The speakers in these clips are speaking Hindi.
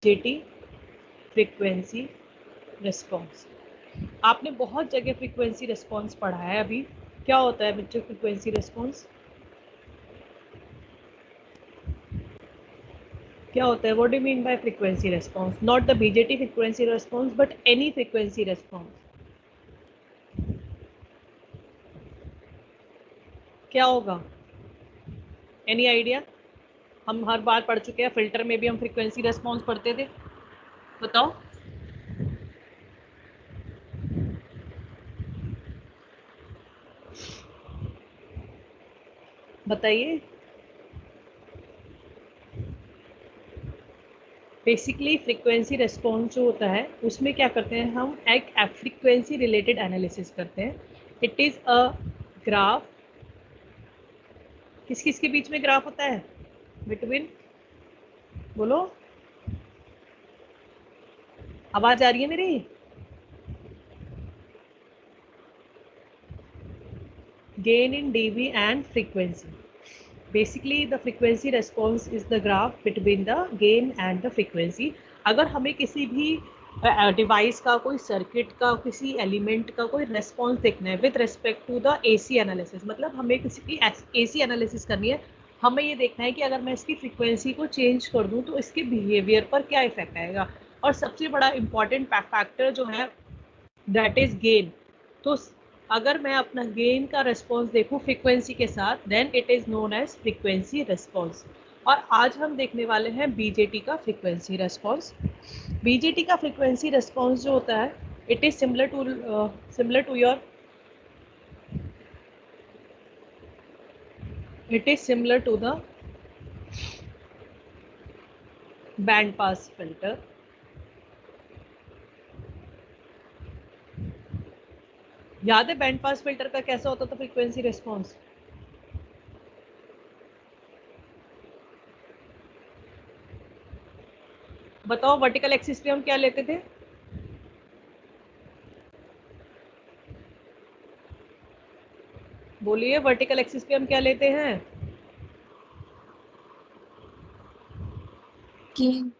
Jetty frequency response. आपने बहुत जगह फ्रीक्वेंसी रिस्पॉन्स पढ़ा है अभी। क्या होता है बच्चों फ्रीक्वेंसी रिस्पॉन्स? क्या होता है? What do mean by frequency response? Not the BJT frequency response but any frequency response. क्या होगा? Any idea? हम हर बार पढ़ चुके हैं, फिल्टर में भी हम फ्रीक्वेंसी रिस्पॉन्स पढ़ते थे। बताओ। बताइए। बेसिकली फ्रीक्वेंसी रिस्पॉन्स जो होता है उसमें क्या करते हैं हम, एक फ्रीक्वेंसी रिलेटेड एनालिसिस करते हैं। It is a graph. किस किस के बीच में ग्राफ होता है? बिटवीन, बोलो, आवाज आ रही है मेरी? gain in dB and frequency. Basically the frequency response is the graph between the gain and the frequency. अगर हमें किसी भी डिवाइस का, कोई सर्किट का, किसी एलिमेंट का कोई रेस्पॉन्स देखना है with respect to the AC analysis, मतलब हमें किसी की एसी एनालिसिस करनी है, हमें ये देखना है कि अगर मैं इसकी फ्रीक्वेंसी को चेंज कर दूं तो इसके बिहेवियर पर क्या इफेक्ट आएगा। और सबसे बड़ा इंपॉर्टेंट फैक्टर जो है दैट इज गेन। तो अगर मैं अपना गेन का रिस्पॉन्स देखूं फ्रीक्वेंसी के साथ, then it is known as frequency response. और आज हम देखने वाले हैं बीजेटी का फ्रीक्वेंसी रिस्पॉन्स। बीजेटी का फ्रीक्वेंसी रिस्पॉन्स जो होता है, it is similar to your, it is similar to the band pass filter. याद है बैंड पास फिल्टर का कैसा होता था फ्रीक्वेंसी रिस्पॉन्स? बताओ, वर्टिकल एक्सिस पे हम क्या लेते थे? बोलिए, वर्टिकल एक्सिस पे हम क्या लेते हैं? गेन।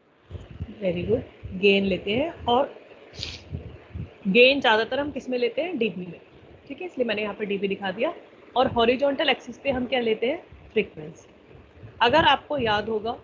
वेरी गुड, गेन लेते हैं। और गेन ज़्यादातर हम किस में लेते हैं? डीबी में। ठीक है, इसलिए मैंने यहाँ पर डीबी दिखा दिया। और हॉरिजॉन्टल एक्सिस पे हम क्या लेते हैं? फ्रीक्वेंसी। अगर आपको याद होगा,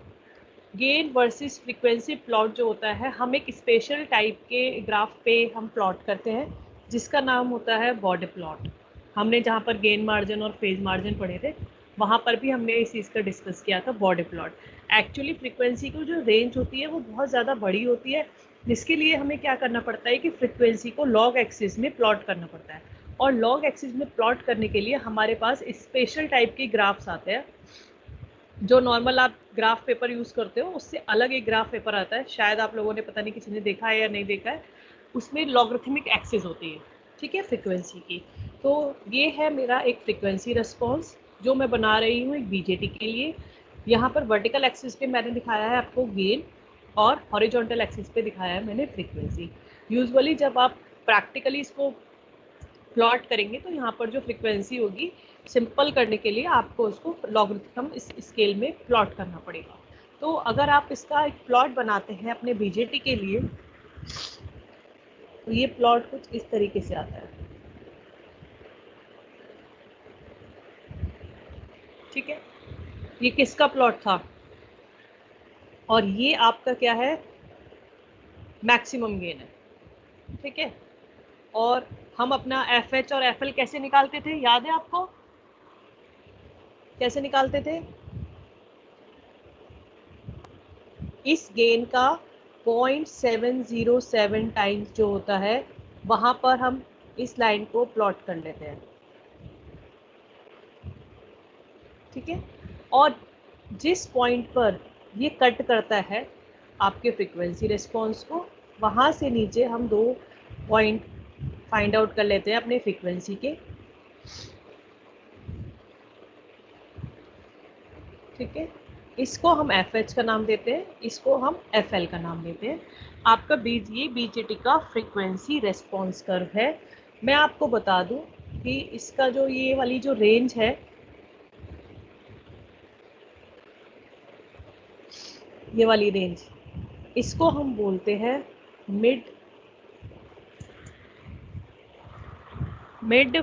गेन वर्सेस फ्रीक्वेंसी प्लॉट जो होता है, हम एक स्पेशल टाइप के ग्राफ पे हम प्लॉट करते हैं जिसका नाम होता है बॉडी प्लॉट। हमने जहाँ पर गेन मार्जिन और फेज मार्जिन पढ़े थे, वहाँ पर भी हमने इस चीज़ का डिस्कस किया था, बॉडी प्लॉट। एक्चुअली फ्रीक्वेंसी की जो रेंज होती है वो बहुत ज़्यादा बड़ी होती है, जिसके लिए हमें क्या करना पड़ता है कि फ्रीक्वेंसी को लॉग एक्सिस में प्लॉट करना पड़ता है। और लॉग एक्सिस में प्लॉट करने के लिए हमारे पास स्पेशल टाइप के ग्राफ्स आते हैं। जो नॉर्मल आप ग्राफ पेपर यूज़ करते हो उससे अलग एक ग्राफ पेपर आता है, शायद आप लोगों ने, पता नहीं किसी ने देखा है या नहीं देखा है। उसमें लॉगरिथमिक एक्सिस होती है, ठीक है, फ्रीक्वेंसी की। तो ये है मेरा एक फ्रीक्वेंसी रिस्पॉन्स जो मैं बना रही हूँ एक बीजेटी के लिए। यहाँ पर वर्टिकल एक्सिस पे मैंने दिखाया है आपको गेन, और हॉरिजॉन्टल एक्सिस पे दिखाया है मैंने फ्रीक्वेंसी। यूजुअली जब आप प्रैक्टिकली इसको प्लॉट करेंगे तो यहाँ पर जो फ्रीक्वेंसी होगी, सिंपल करने के लिए आपको उसको लॉगरिथम इस स्केल में प्लॉट करना पड़ेगा। तो अगर आप इसका एक प्लॉट बनाते हैं अपने बीजेटी के लिए, तो ये प्लॉट कुछ इस तरीके से आता है। ठीक है, ये किसका प्लॉट था? और ये आपका क्या है? मैक्सिमम गेन है। ठीक है, और हम अपना एफ एच और एफ एल कैसे निकालते थे, याद है आपको? कैसे निकालते थे? इस गेन का 0.707 टाइम्स जो होता है, वहाँ पर हम इस लाइन को प्लॉट कर लेते हैं। ठीक है, और जिस पॉइंट पर ये कट करता है आपके फ्रीक्वेंसी रिस्पॉन्स को, वहाँ से नीचे हम 2 पॉइंट फाइंड आउट कर लेते हैं अपने फ्रीक्वेंसी के। ठीक है, इसको हम एफ एच का नाम देते हैं, इसको हम एफ एल का नाम देते हैं। आपका ये बीजेटी का फ्रीक्वेंसी रेस्पॉन्स कर्व है। मैं आपको बता दूं कि इसका जो ये वाली जो रेंज है, ये वाली रेंज, इसको हम बोलते हैं मिड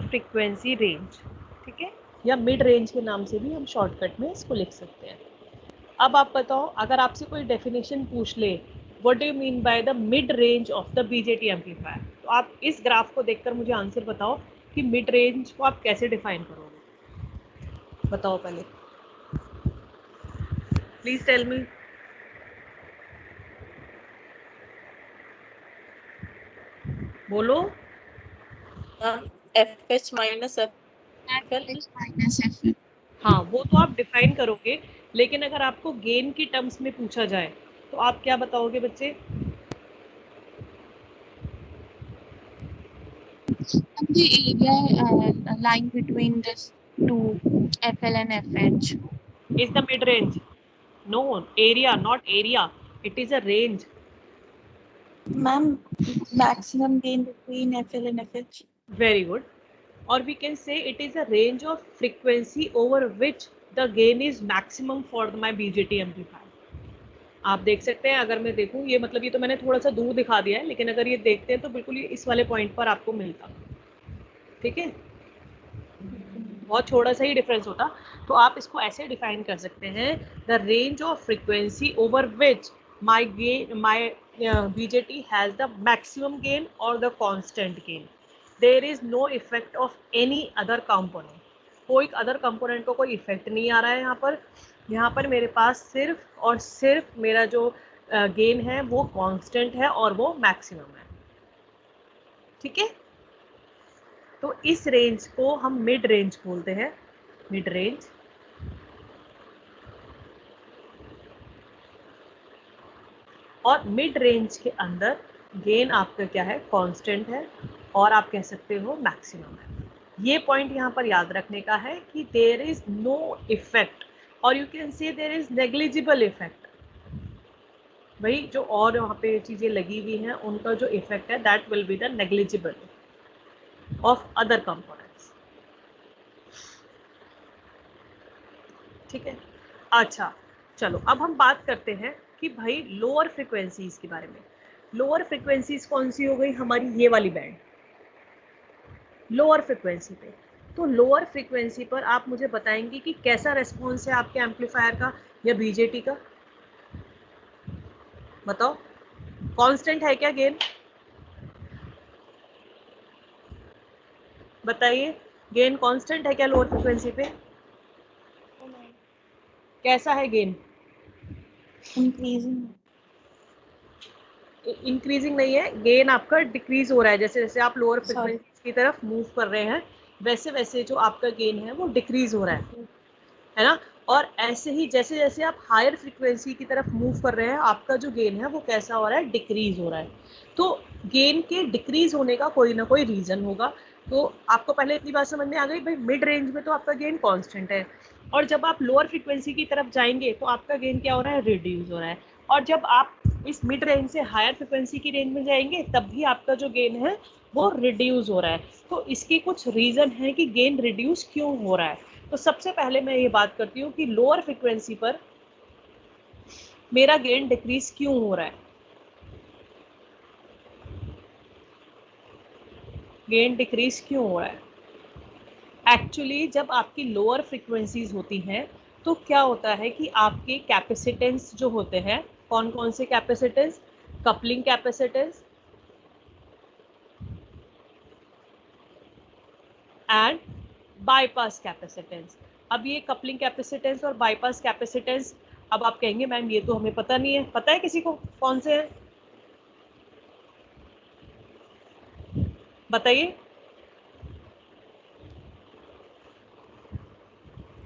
फ्रीक्वेंसी रेंज, ठीक है, या मिड रेंज के नाम से भी हम शॉर्टकट में इसको लिख सकते हैं। अब आप बताओ, अगर आपसे कोई डेफिनेशन पूछ ले, what do you mean by the mid range of the BJT amplifier, तो आप इस ग्राफ को देखकर मुझे आंसर बताओ कि मिड रेंज को आप कैसे डिफाइन करोगे। बताओ पहले, प्लीज टेल मी। बोलो। FH minus FL। हाँ, वो तो आप डिफाइन करोगे, लेकिन अगर आपको गेन की टर्म्स में पूछा जाए तो आप क्या बताओगे बच्चे? The area lying between this two FL and FH is the mid range. No, area, not area, it is a range. Ma'am, maximum gain between FL and FH. Very good. Or we can say it is a range of frequency over which the gain is maximum for my BJT amplifier. आप देख सकते हैं, अगर मैं देखूं, ये मतलब ये तो मैंने थोड़ा सा दूर दिखा दिया है, लेकिन अगर ये देखते हैं तो बिल्कुल ये इस वाले पॉइंट पर आपको मिलता, ठीक है, बहुत छोटा सा ही डिफरेंस होता। तो आप इसको ऐसे डिफाइन कर सकते हैं, the range of frequency over which my gain my BJT has the maximum gain और the constant gain. There is no effect of any other component, कोई अदर कंपोनेंट को कोई इफेक्ट नहीं आ रहा है यहाँ पर मेरे पास सिर्फ और सिर्फ मेरा जो गेन है वो कांस्टेंट है और वो मैक्सिमम है, ठीक है। तो इस रेंज को हम मिड रेंज बोलते हैं, मिड रेंज। और मिड रेंज के अंदर गेन आपका क्या है, कांस्टेंट है, और आप कह सकते हो मैक्सिमम है। ये पॉइंट यहाँ पर याद रखने का है कि देयर इज नो इफेक्ट, और you can say there is negligible effect. भाई जो और वहाँ पे चीज़ें लगी हुई हैं उनका जो इफेक्ट है that will be the negligible of other components, ठीक है। अच्छा, चलो अब हम बात करते हैं कि भाई लोअर फ्रिक्वेंसीज के बारे में। लोअर फ्रिक्वेंसीज कौन सी हो गई हमारी, ये वाली बैंड लोअर फ्रिक्वेंसी पे। तो लोअर फ्रिक्वेंसी पर आप मुझे बताएंगे कि कैसा रेस्पॉन्स है आपके एम्पलीफायर का या बीजेटी का, बताओ। कांस्टेंट है क्या गेन, बताइए, गेन कांस्टेंट है क्या लोअर फ्रिक्वेंसी पे? कैसा है गेन? Increasing. इंक्रीजिंग नहीं है, गेन आपका डिक्रीज हो रहा है। जैसे जैसे आप लोअर फ्रिक्वेंसी की तरफ मूव कर रहे हैं वैसे वैसे जो आपका गेन है वो डिक्रीज हो रहा है ना। और ऐसे ही जैसे जैसे आप हायर फ्रिक्वेंसी की तरफ मूव कर रहे हैं आपका जो गेन है वो कैसा हो रहा है, डिक्रीज हो रहा है। तो गेन के डिक्रीज होने का कोई ना कोई रीजन होगा। तो आपको पहले इतनी बात समझ में आ गई, भाई मिड रेंज में तो आपका गेन कांस्टेंट है, और जब आप लोअर फ्रिक्वेंसी की तरफ जाएंगे तो आपका गेन क्या हो रहा है, रिड्यूस हो रहा है। और जब आप इस मिड रेंज से हायर फ्रिक्वेंसी की रेंज में जाएंगे तब भी आपका जो गेन है वो रिड्यूस हो रहा है। तो इसके कुछ रीजन है कि गेन रिड्यूस क्यों हो रहा है। तो सबसे पहले मैं ये बात करती हूँ कि लोअर फ्रिक्वेंसी पर मेरा गेन डिक्रीज क्यों हो रहा है। गेन डिक्रीज क्यों हो रहा है? एक्चुअली जब आपकी लोअर फ्रिक्वेंसीज होती हैं तो क्या होता है कि आपके कैपेसिटेंस जो होते हैं, कौन कौन से capacitance, coupling capacitance and bypass capacitance. अब ये कपलिंग कैपेसिटेंस और बाईपास कैपेसिटेंस, अब आप कहेंगे मैम ये तो हमें पता नहीं है, पता है किसी को कौन से हैं, बताइए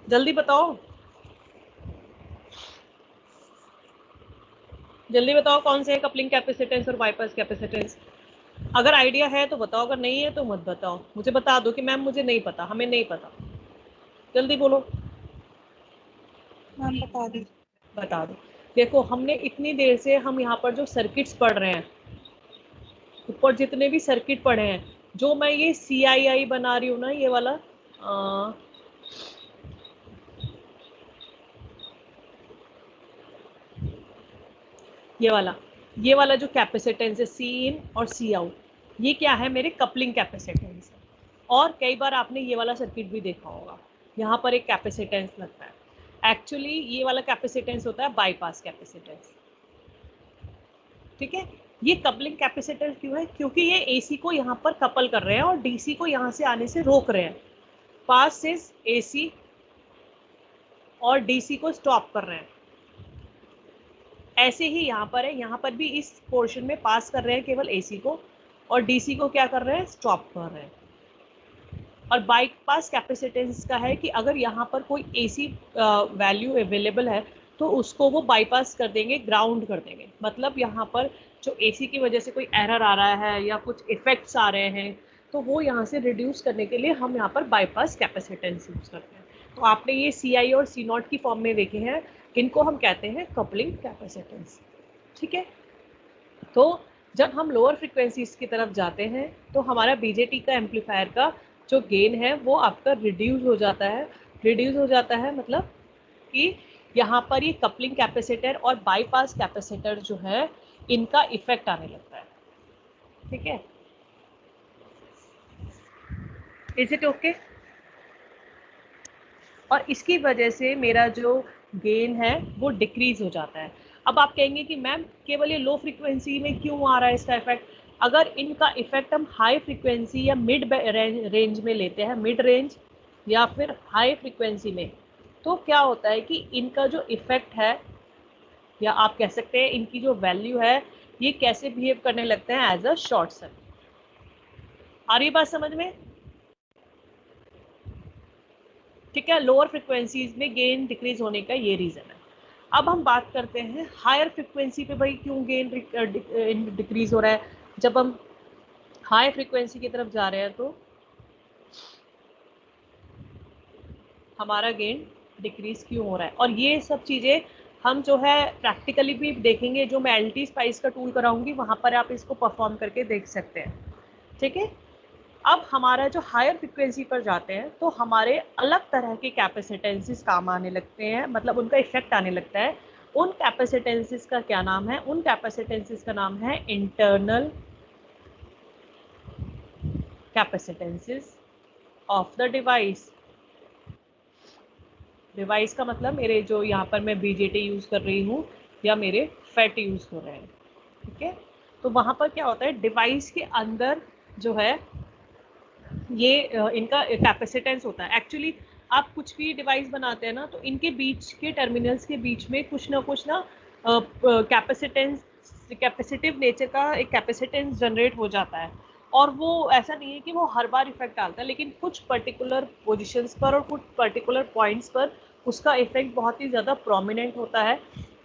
जल्दी बताओ, जल्दी बताओ कौन से है कपलिंग कैपेसिटेंस और बाईपास कैपेसिटेंस। अगर आइडिया है तो बताओ, अगर नहीं है तो मत बताओ, मुझे बता दो कि मैम मुझे नहीं पता, हमें नहीं पता, जल्दी बोलो। मैम बता दीजिए। बता दो। देखो हमने इतनी देर से हम यहाँ पर जो सर्किट्स पढ़ रहे हैं, ऊपर जितने भी सर्किट पढ़े हैं, जो मैं ये CII बना रही हूँ ना, ये वाला ये वाला ये वाला जो कैपेसिटेंस है सी इन और सी आउट, ये क्या है, मेरे कपलिंग कैपेसिटेंस है। और कई बार आपने ये वाला सर्किट भी देखा होगा, यहाँ पर एक कैपेसिटेंस लगता है। एक्चुअली ये वाला कैपेसिटेंस होता है बाईपास कैपेसिटेंस, ठीक है। ये कपलिंग कैपेसिटेंस क्यों है, क्योंकि ये एसी को यहाँ पर कपल कर रहे हैं और डीसी को यहाँ से आने से रोक रहे हैं। पास से एसी और डीसी को स्टॉप कर रहे हैं। ऐसे ही यहाँ पर है, यहाँ पर भी इस पोर्शन में पास कर रहे हैं केवल एसी को, और डीसी को क्या कर रहे हैं, स्टॉप कर रहे हैं। और बाईपास कैपेसिटेंस का है कि अगर यहाँ पर कोई एसी वैल्यू अवेलेबल है तो उसको वो बाईपास कर देंगे, ग्राउंड कर देंगे। मतलब यहाँ पर जो एसी की वजह से कोई एरर आ रहा है या कुछ इफेक्ट्स आ रहे हैं, तो वो यहाँ से रिड्यूस करने के लिए हम यहाँ पर बाईपास कैपेसिटेंस यूज करते हैं। तो आपने ये सी आई और सी नॉट की फॉर्म में देखे हैं, इनको हम कहते हैं कपलिंग कैपेसिटेंस, ठीक है। तो जब हम लोअर फ्रिक्वेंसीज की तरफ जाते हैं तो हमारा बीजेटी का एम्पलीफायर का जो गेन है वो आपका रिड्यूस हो जाता है। रिड्यूस हो जाता है मतलब कि यहाँ पर ये कपलिंग कैपेसिटर और बाईपास कैपेसिटर जो है इनका इफेक्ट आने लगता है, ठीक है। Is it okay? और इसकी वजह से मेरा जो गेन है वो डिक्रीज हो जाता है। अब आप कहेंगे कि मैम केवल ये लो फ्रीक्वेंसी में क्यों आ रहा है इसका इफेक्ट? अगर इनका इफेक्ट हम हाई फ्रीक्वेंसी या मिड रेंज में लेते हैं, मिड रेंज या फिर हाई फ्रीक्वेंसी में, तो क्या होता है कि इनका जो इफेक्ट है, या आप कह सकते हैं इनकी जो वैल्यू है, ये कैसे बिहेव करने लगते हैं, एज अ शॉर्ट सर्किट। आ रही बात समझ में? ठीक है, लोअर फ्रिक्वेंसीज में गेन डिक्रीज होने का ये रीज़न है। अब हम बात करते हैं हायर फ्रिक्वेंसी पे, भाई क्यों गेन डिक्रीज हो रहा है। जब हम हाई फ्रिक्वेंसी की तरफ जा रहे हैं तो हमारा गेन डिक्रीज क्यों हो रहा है, और ये सब चीज़ें हम जो है प्रैक्टिकली भी देखेंगे। जो मैं एलटी स्पाइस का टूल कराऊंगी वहाँ पर आप इसको परफॉर्म करके देख सकते हैं, ठीक है। अब हमारा जो हायर फ्रिक्वेंसी पर जाते हैं तो हमारे अलग तरह के कैपेसिटेंसेस काम आने लगते हैं, मतलब उनका इफेक्ट आने लगता है। उन कैपेसिटेंसेस का क्या नाम है? उन कैपेसिटेंसेस का नाम है internal capacitances of the device. Device का मतलब मेरे जो यहाँ पर मैं बीजेटी यूज़ कर रही हूँ या मेरे फैट यूज़ हो रहे हैं, ठीक है। तो वहाँ पर क्या होता है, डिवाइस के अंदर जो है ये इनका कैपेसिटेंस होता है। एक्चुअली आप कुछ भी डिवाइस बनाते हैं ना, तो इनके बीच के टर्मिनल्स के बीच में कुछ ना कैपेसिटेंस, कैपेसिटिव नेचर का एक कैपेसिटेंस जनरेट हो जाता है। और वो ऐसा नहीं है कि वो हर बार इफेक्ट डालता है, लेकिन कुछ पर्टिकुलर पोजीशंस पर और कुछ पर्टिकुलर पॉइंट्स पर उसका इफेक्ट बहुत ही ज़्यादा प्रोमिनेंट होता है।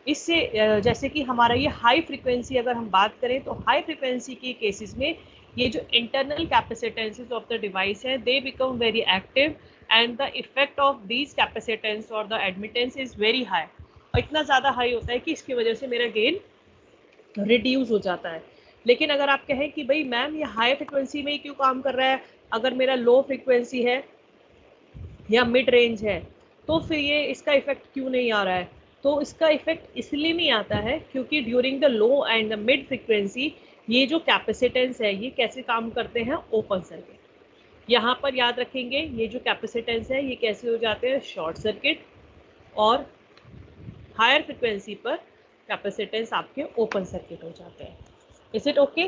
इससे जैसे कि हमारा ये हाई फ्रिक्वेंसी अगर हम बात करें, तो हाई फ्रिक्वेंसी के केसेस में ये जो internal capacitances of the device है, they become very active and the effect of these capacitance और the admittance is very high. और इतना ज़्यादा हाई होता है कि इसकी वजह से मेरा गेन रिड्यूस हो जाता है। लेकिन अगर आप कहें कि भाई मैम ये हाई फ्रिक्वेंसी में ही क्यों काम कर रहा है, अगर मेरा लो फ्रिक्वेंसी है या मिड रेंज है, तो फिर ये इसका इफेक्ट क्यों नहीं आ रहा है? तो इसका इफेक्ट इसलिए नहीं आता है क्योंकि during the low and the mid frequency ये जो कैपेसिटेंस है ये कैसे काम करते हैं, ओपन सर्किट। यहाँ पर याद रखेंगे ये जो कैपेसिटेंस है ये कैसे हो जाते हैं, शॉर्ट सर्किट। और हायर फ्रिक्वेंसी पर कैपेसिटेंस आपके ओपन सर्किट हो जाते हैं। Is it okay?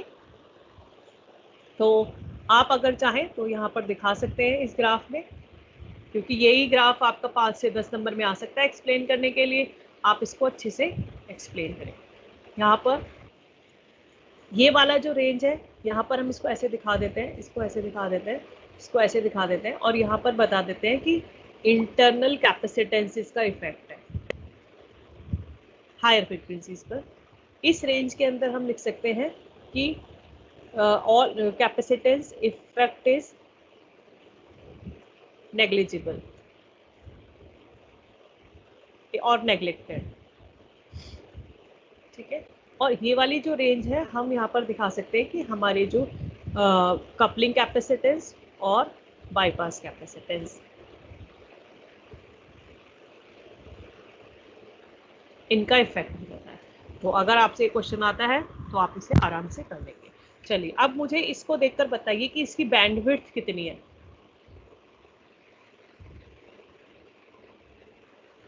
तो आप अगर चाहें तो यहाँ पर दिखा सकते हैं इस ग्राफ में, क्योंकि यही ग्राफ आपका 5 से 10 नंबर में आ सकता है एक्सप्लेन करने के लिए। आप इसको अच्छे से एक्सप्लेन करें। यहाँ पर ये वाला जो रेंज है, यहाँ पर हम इसको ऐसे दिखा देते हैं, इसको ऐसे दिखा देते हैं, इसको ऐसे दिखा देते हैं, और यहाँ पर बता देते हैं कि इंटरनल कैपेसिटेंसेस का इफेक्ट है हायर फ्रिक्वेंसीज पर। इस रेंज के अंदर हम लिख सकते हैं कि all capacitance effect is negligible और नेग्लेक्टेड, ठीक है। और ये वाली जो रेंज है हम यहाँ पर दिखा सकते हैं कि हमारे जो कपलिंग कैपेसिटेंस और बाईपास कैपेसिटेंस, इनका इफेक्ट हो जाता है। तो अगर आपसे क्वेश्चन आता है तो आप इसे आराम से कर लेंगे। चलिए अब मुझे इसको देखकर बताइए कि इसकी बैंडविड्थ कितनी है।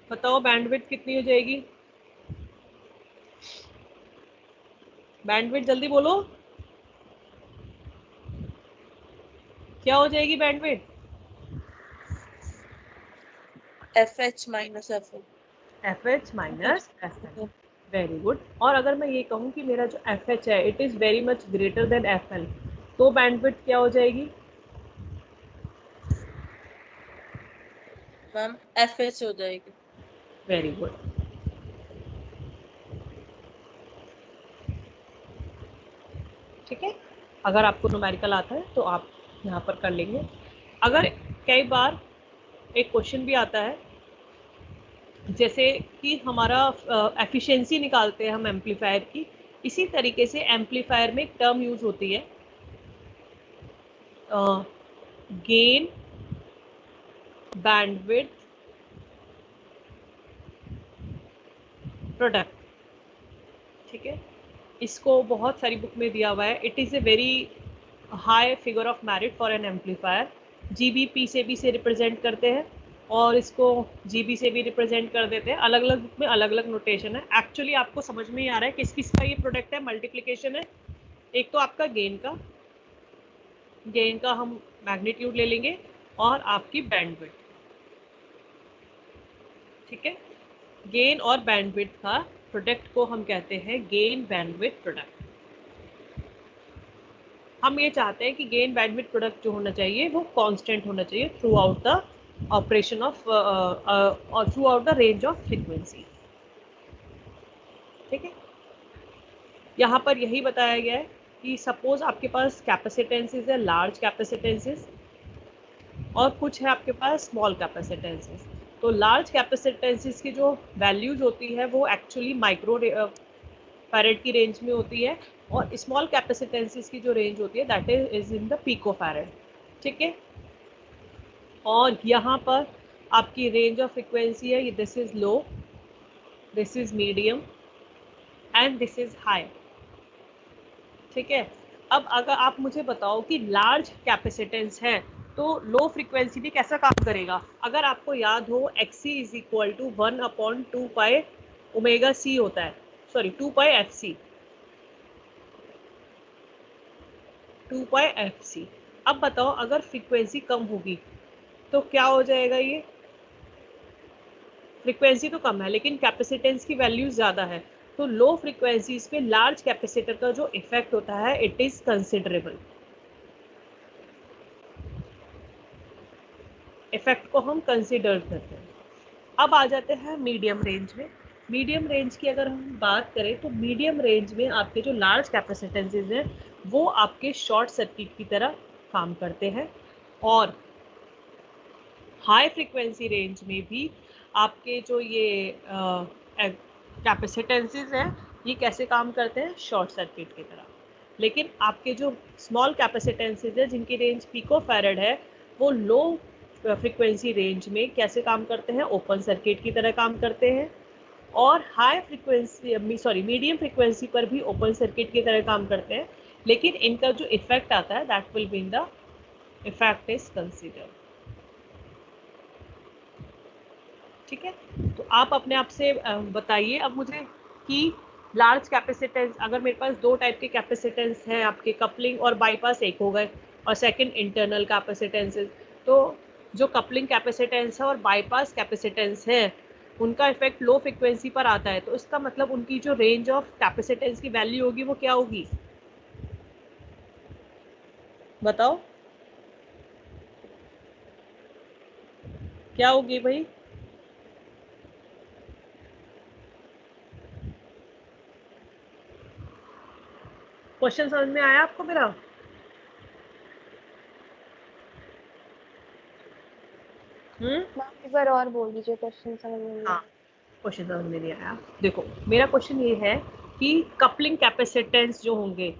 बताओ बैंडविड्थ कितनी हो जाएगी, बैंडविड्थ जल्दी बोलो, क्या हो जाएगी bandwidth? FH minus FL। FH minus FL, very good. और अगर मैं ये कहूँ कि मेरा जो FH है it is very much greater than FL, तो बैंडविड्थ क्या हो जाएगी? मैम FH हो जाएगी। Very good. ठीक है, अगर आपको न्यूमेरिकल आता है तो आप यहाँ पर कर लेंगे। अगर कई बार एक क्वेश्चन भी आता है जैसे कि हमारा एफिशिएंसी निकालते हैं हम एम्पलीफायर की, इसी तरीके से एम्पलीफायर में एक टर्म यूज होती है गेन बैंडविड्थ प्रोडक्ट। ठीक है, इसको बहुत सारी बुक में दिया हुआ है। It is a very high figure of merit for an amplifier. GBP से भी से रिप्रेजेंट करते हैं और इसको जीबी से भी रिप्रेजेंट कर देते हैं। अलग अलग बुक में अलग अलग नोटेशन है। एक्चुअली आपको समझ में ही आ रहा है किस किस का ये प्रोडक्ट है, मल्टीप्लिकेशन है। एक तो आपका गेन का हम मैग्नीट्यूड ले लेंगे और आपकी बैंडविड्थ। ठीक है, गेन और बैंडविड्थ का प्रोडक्ट को हम कहते हैं गेन बैंडविड्थ प्रोडक्ट। हम ये चाहते हैं कि गेन बैंडविड्थ प्रोडक्ट जो होना चाहिए वो कांस्टेंट होना चाहिए throughout the operation of और throughout the range of frequency. ठीक है, यहाँ पर यही बताया गया है कि सपोज आपके पास कैपेसिटेंसेस है, लार्ज कैपेसिटेंसेस, और कुछ है आपके पास स्मॉल कैपेसिटेंसेस। तो लार्ज कैपेसिटेंसेस की जो वैल्यूज होती है वो एक्चुअली माइक्रो फैरेड की रेंज में होती है, और स्मॉल कैपेसिटेंसेस की जो रेंज होती है that is in the pico farad. ठीक है, और यहाँ पर आपकी रेंज ऑफ फ्रिक्वेंसी है, this is low, this is medium and this is high. ठीक है, अब अगर आप मुझे बताओ कि लार्ज कैपेसिटेंस है तो लो फ्रीक्वेंसी भी कैसा काम करेगा। अगर आपको याद हो XC is equal to 1/2 pi omega C होता है, sorry 2 pi FC, 2 pi FC। अब बताओ अगर फ्रीक्वेंसी कम होगी तो क्या हो जाएगा, ये फ्रीक्वेंसी तो कम है लेकिन कैपेसिटेंस की वैल्यू ज़्यादा है, तो लो फ्रीक्वेंसीज पे लार्ज कैपेसिटर का जो इफेक्ट होता है इट इज़ कंसिडरेबल। इफेक्ट को हम कंसिडर करते हैं। अब आ जाते हैं मीडियम रेंज में। मीडियम रेंज की अगर हम बात करें तो मीडियम रेंज में आपके जो लार्ज कैपेसिटेंसेज हैं वो आपके शॉर्ट सर्किट की तरह काम करते हैं, और हाई फ्रीक्वेंसी रेंज में भी आपके जो ये कैपेसिटेंसेज हैं ये कैसे काम करते हैं, शॉर्ट सर्किट की तरह। लेकिन आपके जो स्मॉल कैपेसिटेंसेज है जिनकी रेंज पिको फैरेड है वो लो फ्रीक्वेंसी रेंज में कैसे काम करते हैं, ओपन सर्किट की तरह काम करते हैं, और high frequency sorry medium frequency पर भी ओपन सर्किट की तरह काम करते हैं, लेकिन इनका जो इफेक्ट आता है that will be in the effect is considered. ठीक है, तो आप अपने आप से बताइए अब मुझे कि लार्ज कैपेसिटेंस, अगर मेरे पास दो टाइप के कैपेसिटेंस हैं आपके, कपलिंग और बाईपास एक हो गए, और सेकंड इंटरनल कैपेसिटेंसेस, तो जो कपलिंग कैपेसिटेंस है और बाईपास कैपेसिटेंस है उनका इफेक्ट लो फ्रिक्वेंसी पर आता है, तो इसका मतलब उनकी जो रेंज ऑफ कैपेसिटेंस की वैल्यू होगी वो क्या होगी, बताओ क्या होगी भाई। क्वेश्चन समझ में आया आपको मेरा? एक बार और बोल दीजिए, क्वेश्चन समझ में नहीं हाँ, आया। क्वेश्चन समझ में नहीं आया। देखो मेरा क्वेश्चन ये है कि कपलिंग कैपेसिटेंस जो होंगे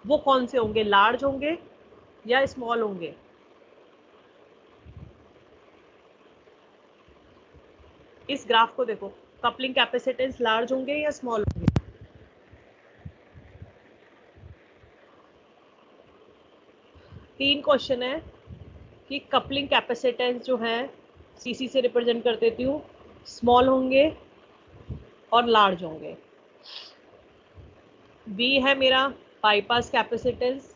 वो कौन से होंगे, लार्ज होंगे या स्मॉल होंगे? इस ग्राफ को देखो, कपलिंग कैपेसिटेंस लार्ज होंगे या स्मॉल होंगे? 3 क्वेश्चन है कि कपलिंग कैपेसिटेंस जो है सीसी से रिप्रेजेंट कर देती हूँ, स्मॉल होंगे और लार्ज होंगे। बी है मेरा बाईपास कैपेसिटेंस,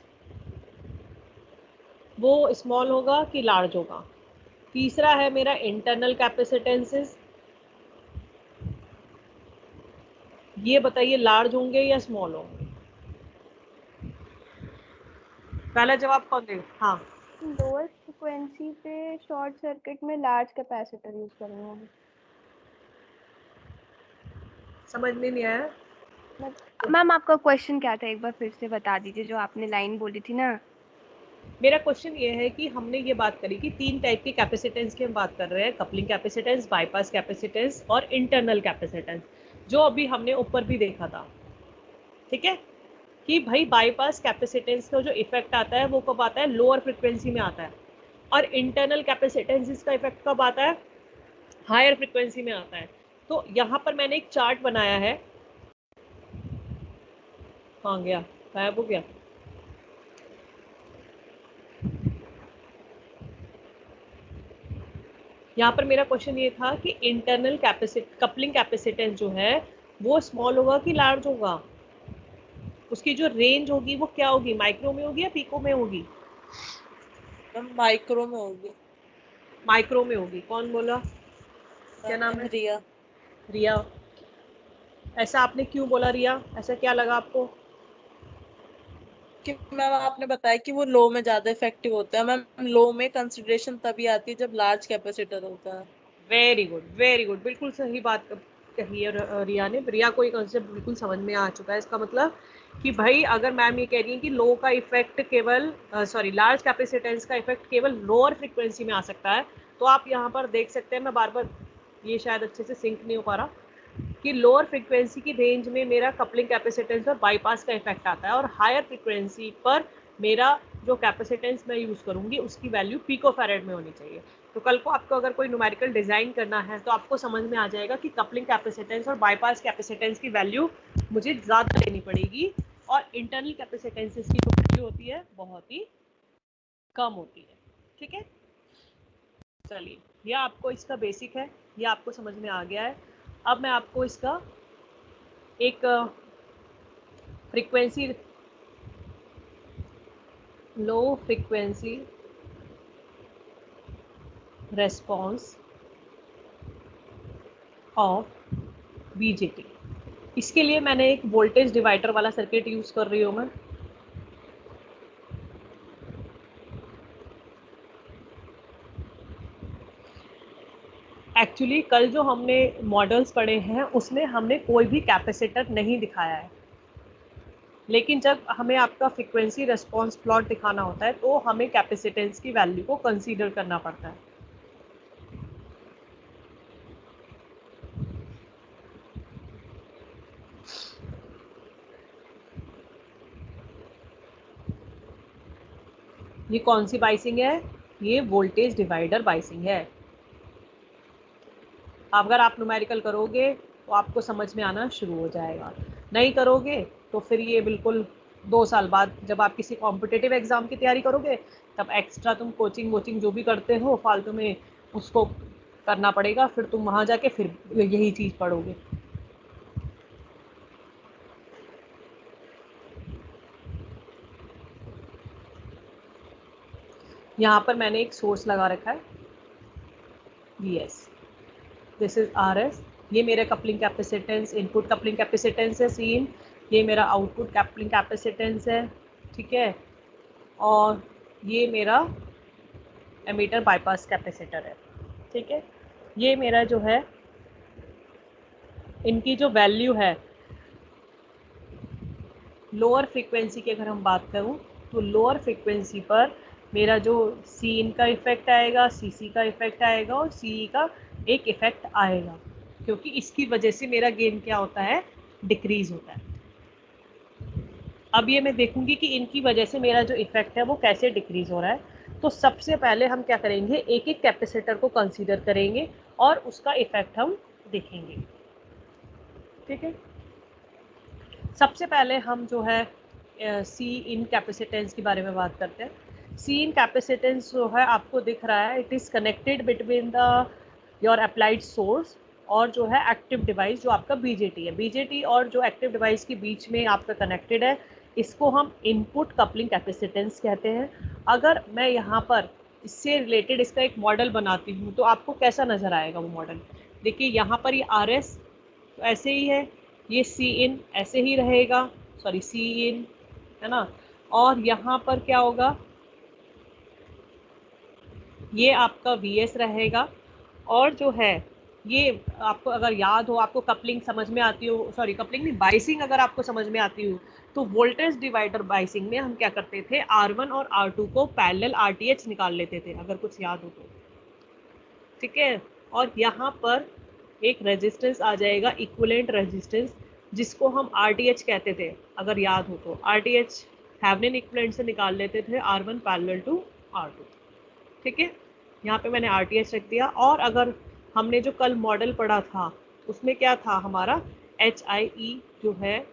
वो स्मॉल होगा कि लार्ज होगा। तीसरा है मेरा इंटरनल कैपेसिटेंसेस, ये बताइए लार्ज होंगे या स्मॉल होंगे। पहला जवाब कौन देगा? हाँ, लोअर फ्रिक्वेंसी पे शॉर्ट सर्किट में लार्ज कैपेसिटर यूज करेंगे। समझ में नहीं आया? मैम आपका क्वेश्चन क्या था, एक बार फिर से बता दीजिए, जो आपने लाइन बोली थी ना। मेरा क्वेश्चन ये है कि हमने ये बात करी कि 3 टाइप की कैपेसिटेंस की हम बात कर रहे हैं, कपलिंग कैपेसिटेंस, बाईपास कैपेसिटेंस और इंटरनल कैपेसिटेंस, जो अभी हमने ऊपर भी देखा था। ठीक है, कि भाई बाईपास कैपेसिटेंस का जो इफेक्ट आता है वो कब आता है? लोअर फ्रिक्वेंसी में आता है। और इंटरनल कैपेसिटेंस का इफेक्ट कब आता है? हायर फ्रिक्वेंसी में आता है। तो यहाँ पर मैंने एक चार्ट बनाया है। कहाँ गया? गायब हो गया? यहाँ पर मेरा क्वेश्चन ये था कि इंटरनल कपलिंग कैपेसिटेंस जो है वो स्मॉल होगा कि लार्ज होगा? उसकी जो रेंज होगी वो क्या होगी? माइक्रो में होगी या पिको में होगी? माइक्रो में होगी। माइक्रो में होगी। कौन बोला? क्या नाम है? रिया। रिया। ऐसा आपने क्यों बोला रिया? ऐसा क्या लगा आपको? कि मैम आपने बताया कि वो लो में ज्यादा इफेक्टिव होता है। मैम लो में कंसिडरेशन तभी आती है जब लार्ज कैपेसिटर होता है। वेरी गुड, वेरी गुड, बिल्कुल सही बात कही है रिया ने। रिया को ये कॉन्सेप्ट बिल्कुल समझ में आ चुका है। इसका मतलब कि भाई अगर मैम ये कह रही है कि लो का इफेक्ट केवल लार्ज कैपेसिटेंस का इफेक्ट केवल लोअर फ्रिक्वेंसी में आ सकता है, तो आप यहाँ पर देख सकते हैं, मैं बार बार ये शायद अच्छे से सिंक नहीं हो पा रहा, कि लोअर फ्रिक्वेंसी की रेंज में मेरा कपलिंग कैपेसिटेंस और बाईपास का इफेक्ट आता है, और हायर फ्रिक्वेंसी पर मेरा जो कैपेसिटेंस मैं यूज़ करूँगी उसकी वैल्यू पिकोफैरेड में होनी चाहिए। तो कल को आपको अगर कोई न्यूमेरिकल डिज़ाइन करना है तो आपको समझ में आ जाएगा कि कपलिंग कैपेसिटेंस और बाईपास कैपेसिटेंस की वैल्यू मुझे ज़्यादा लेनी पड़ेगी, और इंटरनल कैपेसिटेंसेस की जो वैल्यू होती है बहुत ही कम होती है। ठीक है, चलिए, यह आपको इसका बेसिक है, यह आपको समझ में आ गया है। अब मैं आपको इसका एक frequency, low frequency response of BJT, इसके लिए मैंने एक वोल्टेज डिवाइडर वाला सर्किट यूज़ कर रही हूँ मैं। एक्चुअली कल जो हमने मॉडल्स पढ़े हैं उसमें हमने कोई भी कैपेसिटर नहीं दिखाया है, लेकिन जब हमें आपका फ्रीक्वेंसी रेस्पॉन्स प्लॉट दिखाना होता है तो हमें कैपेसिटेंस की वैल्यू को कंसीडर करना पड़ता है। ये कौन सी बाइसिंग है? ये वोल्टेज डिवाइडर बाइसिंग है। अगर आप न्यूमेरिकल करोगे तो आपको समझ में आना शुरू हो जाएगा, नहीं करोगे तो फिर ये बिल्कुल 2 साल बाद जब आप किसी कॉम्पिटिटिव एग्ज़ाम की तैयारी करोगे तब एक्स्ट्रा तुम कोचिंग जो भी करते हो फालतू में उसको करना पड़ेगा, फिर तुम वहाँ जाके फिर यही चीज़ पढ़ोगे। यहाँ पर मैंने एक सोर्स लगा रखा है VS, दिस इज RS, ये मेरा coupling capacitance, input coupling capacitance है सीन, ये मेरा आउटपुट कपलिंग कैपेसिटेंस है। ठीक है, और ये मेरा एमीटर बाईपास कैपेसिटर है। ठीक है, ये मेरा जो है इनकी जो वैल्यू है लोअर फ्रीक्वेंसी की अगर हम बात करूं तो लोअर फ्रीक्वेंसी पर मेरा जो सी का इफेक्ट आएगा, CC का इफेक्ट आएगा और CE का एक इफेक्ट आएगा, क्योंकि इसकी वजह से मेरा गेन क्या होता है? डिक्रीज होता है। अब ये मैं देखूंगी कि इनकी वजह से मेरा जो इफेक्ट है वो कैसे डिक्रीज हो रहा है। तो सबसे पहले हम क्या करेंगे, एक एक कैपेसिटर को कंसीडर करेंगे और उसका इफेक्ट हम देखेंगे। ठीक है, सबसे पहले हम जो है सी इन कैपेसिटेंस के बारे में बात करते हैं। सी इन कैपेसिटेंस जो है आपको दिख रहा है, it is connected between the your applied source और जो है एक्टिव डिवाइस जो आपका बीजेटी है। बीजेटी और जो एक्टिव डिवाइस के बीच में आपका कनेक्टेड है, इसको हम इनपुट कपलिंग कैपेसिटेंस कहते हैं। अगर मैं यहाँ पर इससे रिलेटेड इसका एक मॉडल बनाती हूँ तो आपको कैसा नज़र आएगा वो मॉडल। देखिए यहाँ पर ये आर एस तो ऐसे ही है, ये सी इन ऐसे ही रहेगा, सॉरी सी इन है ना, और यहाँ पर क्या होगा, ये आपका वी एस रहेगा। और जो है ये आपको अगर याद हो, आपको कपलिंग समझ में आती हो, सॉरी कपलिंग नहीं, बाइसिंग अगर आपको समझ में आती हो, तो वोल्टेज डिवाइडर बाइसिंग में हम क्या करते थे, R1 और R2 को पैरेलल RTH निकाल लेते थे, अगर कुछ याद हो तो, ठीक है। और यहाँ पर एक रेजिस्टेंस आ जाएगा, इक्विवेलेंट रेजिस्टेंस, जिसको हम RTH कहते थे, अगर याद हो तो। RTH थेवेनिन इक्विवेलेंट से निकाल लेते थे, R1 पैरेलल टू R2, ठीक है। यहाँ पे मैंने RTH रख दिया। और अगर हमने जो कल मॉडल पढ़ा था उसमें क्या था हमारा, HIE जो है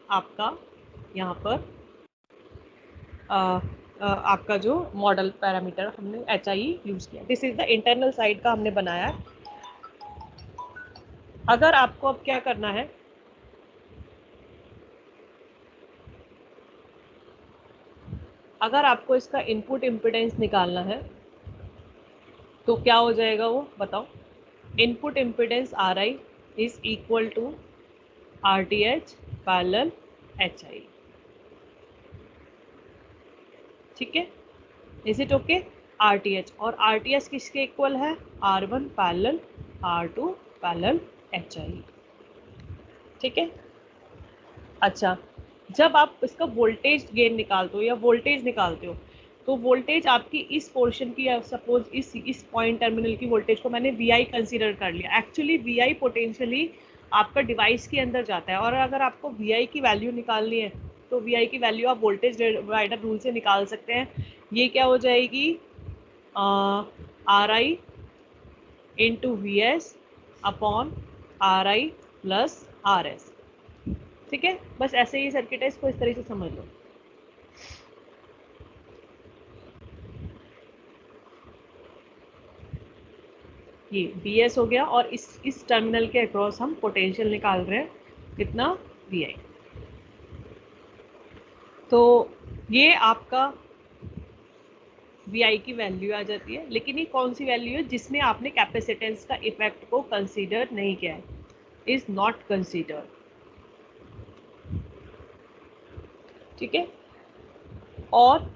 आपका यहाँ पर आपका जो मॉडल पैरामीटर हमने HIE यूज़ किया। This is the internal side का हमने बनाया है। अगर आपको अब क्या करना है, अगर आपको इसका इनपुट इम्पिडेंस निकालना है तो क्या हो जाएगा वो बताओ। Input impedance RI is equal to RTH parallel HI, ठीक है। Is it okay. RTH और RTH किसके इक्वल है, R1 parallel R2 parallel HI, ठीक है। अच्छा, जब आप इसका वोल्टेज गेन निकालते हो या वोल्टेज निकालते हो तो वोल्टेज आपकी इस पोर्शन की, सपोज इस पॉइंट टर्मिनल की वोल्टेज को मैंने VI कंसीडर कर लिया। एक्चुअली VI पोटेंशियली आपका डिवाइस के अंदर जाता है, और अगर आपको VI की वैल्यू निकालनी है तो VI की वैल्यू आप वोल्टेज डिवाइडर रूल से निकाल सकते हैं। ये क्या हो जाएगी, RI into VS upon RI plus RS, ठीक है। बस ऐसे ही सर्किट है, इसको इस तरह से समझ लो। ये VS हो गया, और इस टर्मिनल के अक्रॉस हम पोटेंशियल निकाल रहे हैं, कितना, VI। तो ये आपका VI की वैल्यू आ जाती है। लेकिन ये कौन सी वैल्यू है, जिसमें आपने कैपेसिटेंस का इफेक्ट को कंसीडर नहीं किया है, इज नॉट कंसीडर, ठीक है। और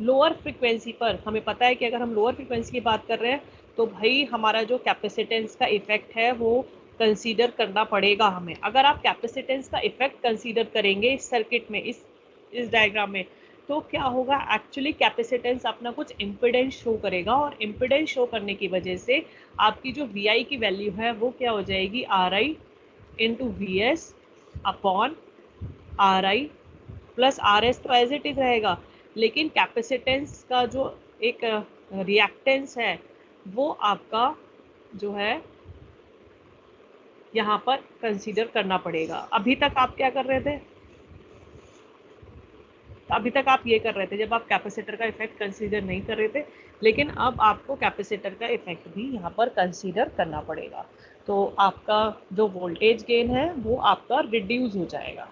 लोअर फ्रिक्वेंसी पर हमें पता है कि अगर हम लोअर फ्रिक्वेंसी की बात कर रहे हैं तो भाई हमारा जो कैपेसिटेंस का इफेक्ट है वो कंसीडर करना पड़ेगा हमें। अगर आप कैपेसिटेंस का इफेक्ट कंसीडर करेंगे इस सर्किट में, इस डायग्राम में, तो क्या होगा, एक्चुअली कैपेसिटेंस अपना कुछ इम्पिडेंस शो करेगा, और इम्पिडेंस शो करने की वजह से आपकी जो VI की वैल्यू है वो क्या हो जाएगी, RI into VS upon RI plus RS, तो एज इट इज रहेगा। लेकिन कैपेसिटेंस का जो एक रिएक्टेंस है वो आपका जो है यहाँ पर कंसीडर करना पड़ेगा। अभी तक आप क्या कर रहे थे, अभी तक आप ये कर रहे थे जब आप कैपेसिटर का इफेक्ट कंसीडर नहीं कर रहे थे, लेकिन अब आपको कैपेसिटर का इफेक्ट भी यहाँ पर कंसीडर करना पड़ेगा। तो आपका जो वोल्टेज गेन है वो आपका रिड्यूस हो जाएगा।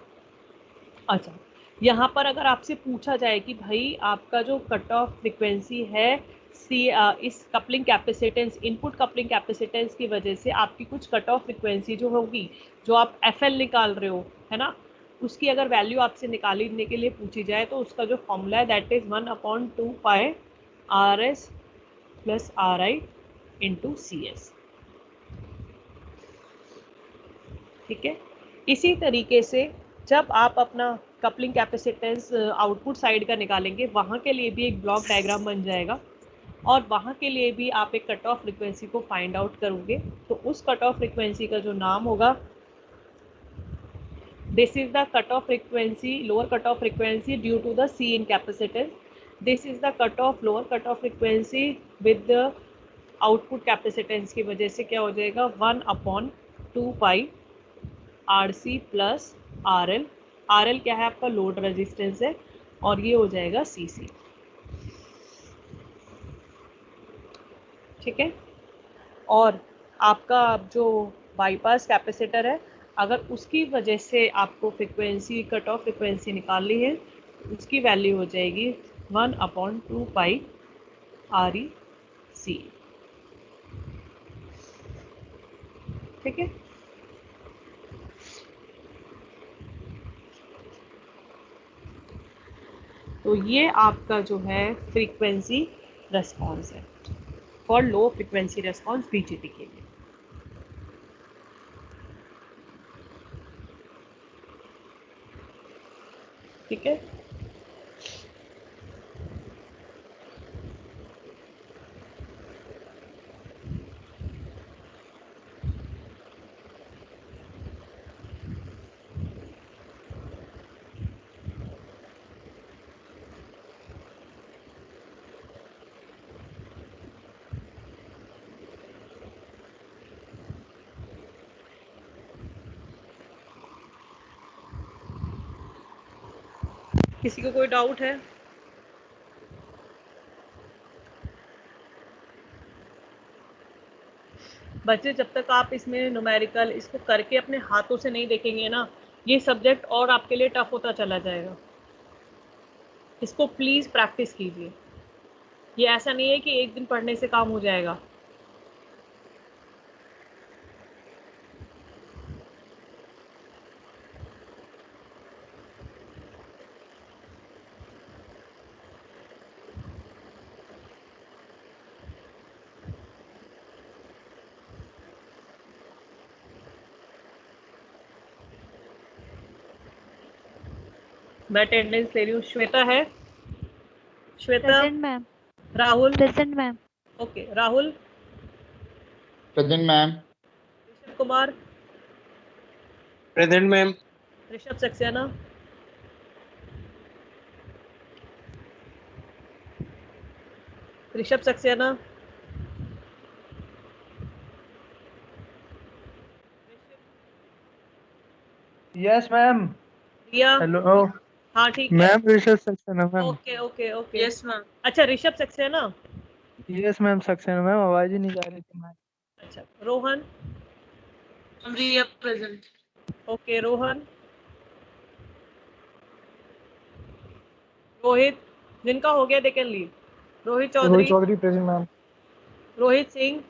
अच्छा, यहाँ पर अगर आपसे पूछा जाए कि भाई आपका जो कट ऑफ फ्रिक्वेंसी है इस coupling capacitance, input coupling capacitance की वजह से आपकी कुछ कट ऑफ फ्रिक्वेंसी जो होगी, जो आप FL निकाल रहे हो, है ना, उसकी अगर वैल्यू आपसे निकालने के लिए पूछी जाए तो उसका जो फॉर्मूला है that is 1/2 pi RS plus RI into CS, ठीक है। इसी तरीके से जब आप अपना कपलिंग कैपेसिटेंस आउटपुट साइड का निकालेंगे, वहाँ के लिए भी एक ब्लॉक डायग्राम बन जाएगा, और वहाँ के लिए भी आप एक कट ऑफ फ्रिक्वेंसी को फाइंड आउट करोगे। तो उस कट ऑफ फ्रिक्वेंसी का जो नाम होगा, this is the cut off frequency, lower cut off frequency due to the C in capacitance, this is the cut off lower cut off frequency with the output capacitance की वजह से क्या हो जाएगा, 1/2 pi RC plus RL। RL क्या है, आपका लोड रेजिस्टेंस है, और ये हो जाएगा CC। ठीक है। और आपका जो बाईपास कैपेसिटर है, अगर उसकी वजह से आपको फ्रिक्वेंसी, कट ऑफ फ्रिक्वेंसी निकालनी है, उसकी वैल्यू हो जाएगी 1/2 पाई REC। ठीक है। तो ये आपका जो है फ्रीक्वेंसी रेस्पॉन्स है for low frequency response BJT के लिए। ठीक है। किसी को कोई डाउट है? बच्चे, जब तक आप इसमें न्यूमेरिकल इसको करके अपने हाथों से नहीं देखेंगे ना, ये सब्जेक्ट और आपके लिए टफ होता चला जाएगा। इसको प्लीज़ प्रैक्टिस कीजिए। ये ऐसा नहीं है कि एक दिन पढ़ने से काम हो जाएगा। मैं अटेंडेंस ले रही हूँ। श्वेता है? Shweta? Present ma'am. Rahul? Present ma'am. Okay, Rahul? Present ma'am. Rishabh Kumar? Present ma'am. Rishabh Saxena? Rishabh Saxena? Yes ma'am. Riya? Hello हाँ ठीक है। Ma'am, Rishabh Saxena ma'am. Okay okay okay. Yes ma'am. अच्छा, Rishabh Saxena. Yes ma'am, Saxena ma'am, आवाज ही नहीं जा रही थी मैम। अच्छा, रोहन? रिया प्रेजेंट। ओके, रोहन। रोहित? जिनका हो गया they can leave. Rohit Chaudhary? Rohit Chaudhary present ma'am. Rohit Singh?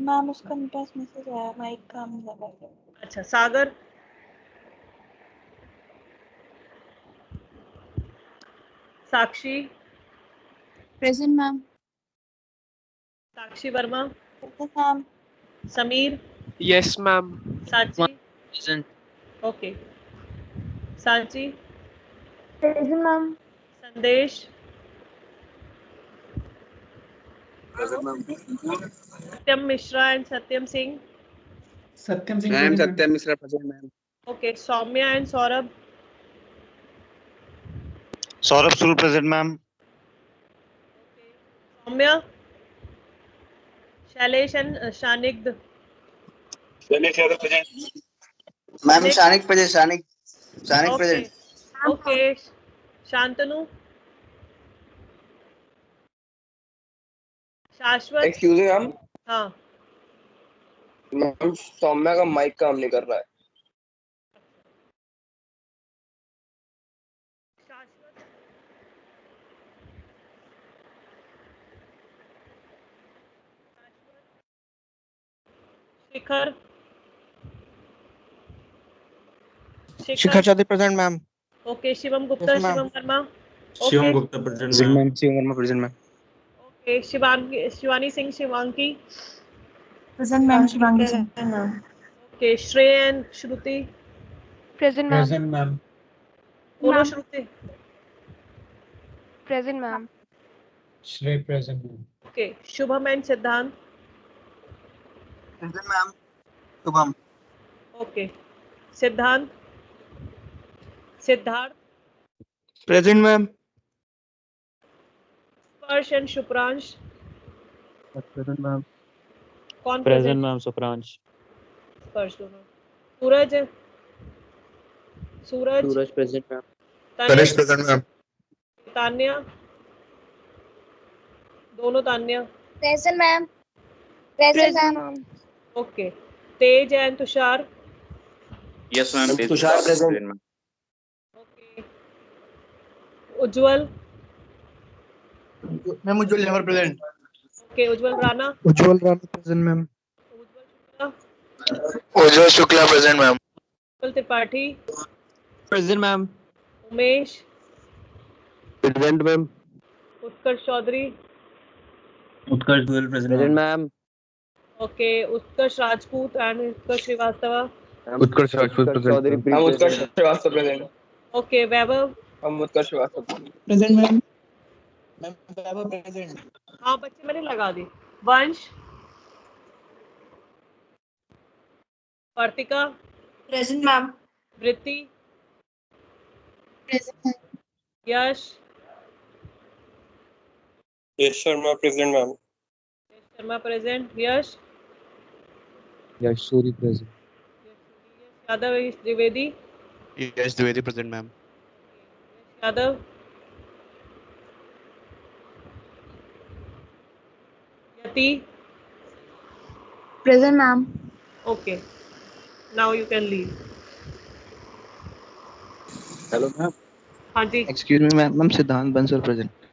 Ma'am उसका पास मैसेज आया, माइक काम नहीं कर रहा है। अच्छा, Sagar? Sakshi? Present ma'am. Sakshi Verma? Ma'am Samir? Yes ma'am. Sanchi? Present. Okay, Sanchi? Present ma'am. Sandesh? Present ma'am. Satyam Mishra and Satyam Singh? Satyam Singh ma'am present, Satyam Mishra present ma'am. Okay, Saumya and Saurabh? Saurabh Sur present ma'am. Saumya? Shailesh and Shanigdh? Ma'am Shanik present. Okay okay. Shantanu? Shashwat? Excuse me ma'am. हाँ। मैम सौम्या का माइक काम नहीं कर रहा है। शाश्वत? शिखर? शिखर Chaudhary present ma'am. Okay, Shivam Gupta? Yes, ma'am. Shivam Verma? Shivam okay Gupta present ma'am. Shivam Verma present ma'am. Okay. Shivani Singh? Shivanki? Present ma'am Shivangi Singh. Okay. Shrey and Shruti? Present ma'am. present ma'am. बोलो ma'am. Shruti. Present ma'am. Shrey present ma'am. Okay. Shubham and Siddhant? Present ma'am. Shubham. Okay. Siddhant? Siddharth? Present ma'am. Sparsh and Shubhransh? Present ma'am. कौन प्रेजेंट मैम सुप्रांश। स्पर्श दोनों। सूरज? सूरज? सूरज present ma'am. Tanishk? Present ma'am. Tanya? दोनों Tanya. Present, ma'am. Present, ma'am. Okay, Tej and Tushar. Yes, ma'am. Tushar present. ma'am. Okay, Ujjwal. Ma'am Ujjwal never present. Okay, Ujjwal Rana. Ujjwal Rana present ma'am. Ujjwal Shukla. Ujjwal Shukla present ma'am. Ujjwal Tripathi. Present ma'am. Umesh. Present ma'am. Utkarsh Chaudhary. Utkarsh Goel present, ma'am. Okay, Utkarsh Rajput and Utkarsh Srivastava. Utkarsh Rajput present. हम उत्कर्ष श्रीवास्तव प्रेजेंट। ओके, वैभव। हम Utkarsh Srivastava. Present ma'am. Ma'am Vaibhav present. हाँ बच्चे मैंने लगा दी। वंश। वर्तिका। Present, ma'am. Vritti. Present, ma'am. Yash. Yash Sharma present ma'am. Yash Sharma present. Yash. Yash Suri present. Yadav Dwivedi. Yes Dwivedi present ma'am. Yadav. Yati. Present, ma'am. Okay, now you can leave. Hello, ma'am. हाँ जी, excuse me ma'am, ma'am Siddhant Bansal present.